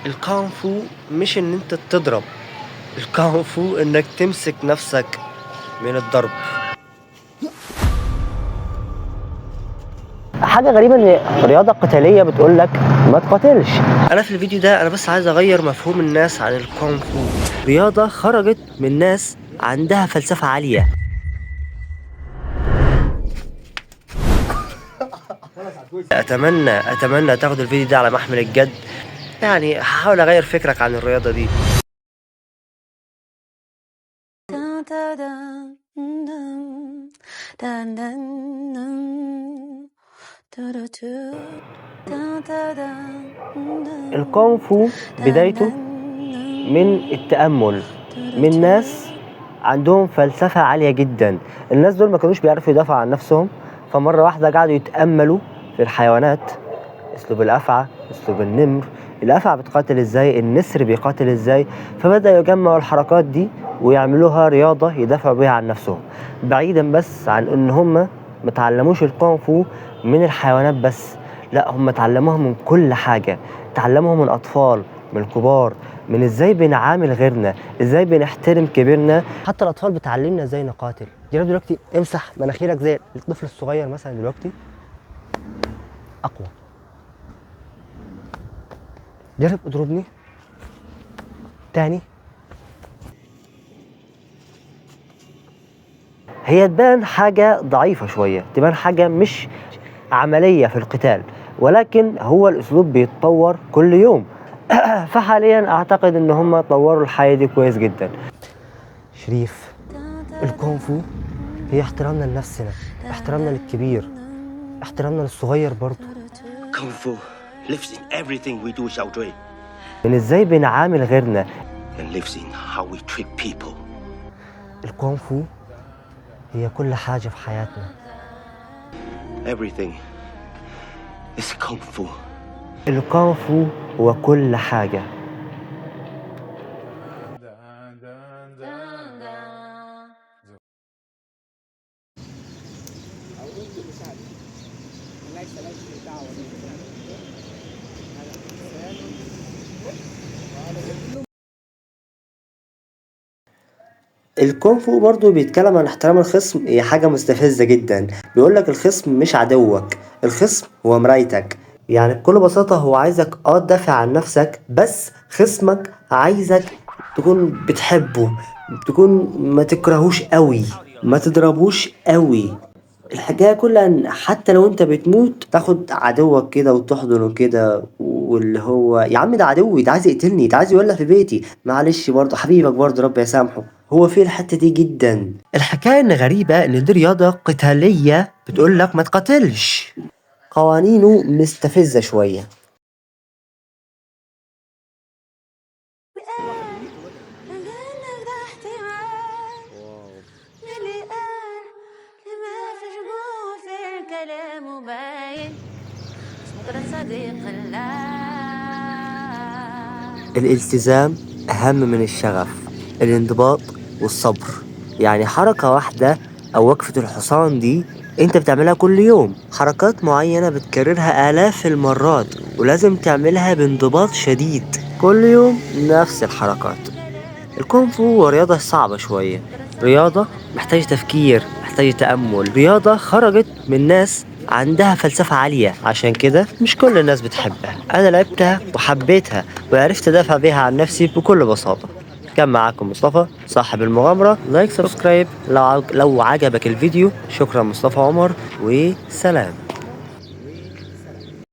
الكونغ فو مش ان انت تضرب، الكونغ فو انك تمسك نفسك من الضرب. حاجة غريبة ان رياضة قتالية بتقول لك ما تقاتلش. انا في الفيديو ده انا بس عايز اغير مفهوم الناس عن الكونغ فو. رياضة خرجت من ناس عندها فلسفة عالية. اتمنى تاخد الفيديو ده على محمل الجد، يعني هحاول اغير فكرك عن الرياضة دي. الكونغ فو بدايته من التأمل، من ناس عندهم فلسفة عالية جدا. الناس دول ما كانوش بيعرفوا يدافعوا عن نفسهم، فمرة واحدة قعدوا يتأملوا في الحيوانات، اسلوب الأفعى، اسلوب النمر، الأفعى بتقاتل ازاي، النسر بيقاتل ازاي، فبدأوا يجمعوا الحركات دي ويعملوها رياضة يدافعوا بيها عن نفسهم، بعيدا بس عن ان هم متعلموش الكونغ فو من الحيوانات بس، لا هم اتعلموها من كل حاجة، اتعلموها من الأطفال، من الكبار، من ازاي بنعامل غيرنا، ازاي بنحترم كبيرنا. حتى الأطفال بتعلمنا ازاي نقاتل. جرب دلوقتي امسح مناخيرك زي الطفل الصغير مثلا دلوقتي، أقوى. جرب اضربني تاني. هي تبان حاجة ضعيفة شوية، تبان حاجة مش عملية في القتال، ولكن هو الأسلوب بيتطور كل يوم. فحاليا أعتقد إن هم طوروا الحاجة دي كويس جدا. شريف، الكونغ فو هي احترامنا لنفسنا، احترامنا للكبير، احترامنا للصغير برضه. Kung Fu lives in everything we do, Xiao Zui. من ازاي بنعامل غيرنا. And lives in how we treat people. الكونغ فو هي كل حاجة في حياتنا. Everything is Kung Fu. الكونغ فو هو كل حاجة. الكونغ فو برضه بيتكلم عن احترام الخصم، هي حاجة مستفزة جدا. بيقولك الخصم مش عدوك، الخصم هو مرايتك. يعني بكل بساطة هو عايزك تدافع عن نفسك، بس خصمك عايزك تكون بتحبه، تكون ما تكرهوش قوي، ما تضربوش قوي. الحكاية كلها ان حتى لو انت بتموت تاخد عدوك كده وتحضنه كده، واللي هو يا عم ده عدوي، ده عايز يقتلني، ده عايز يولع في بيتي، معلش برضه حبيبك برضه ربنا يسامحه. هو في الحتة دي جدا. الحكاية ان غريبة ان دي رياضة قتالية بتقول لك ما تقاتلش، قوانينه مستفزة شوية. الالتزام أهم من الشغف، الانضباط والصبر. يعني حركة واحدة أو وقفة الحصان دي أنت بتعملها كل يوم، حركات معينة بتكررها آلاف المرات، ولازم تعملها بانضباط شديد كل يوم نفس الحركات. الكونغ فو رياضة صعبة شوية، رياضة محتاجة تفكير، محتاجة تأمل، رياضة خرجت من ناس عندها فلسفة عالية، عشان كده مش كل الناس بتحبها. أنا لعبتها وحبيتها وعرفت أدافع بيها عن نفسي بكل بساطة. كان معاكم مصطفى صاحب المغامرة. لايك سبسكرايب لو عجبك الفيديو. شكرا مصطفى عمر، وسلام.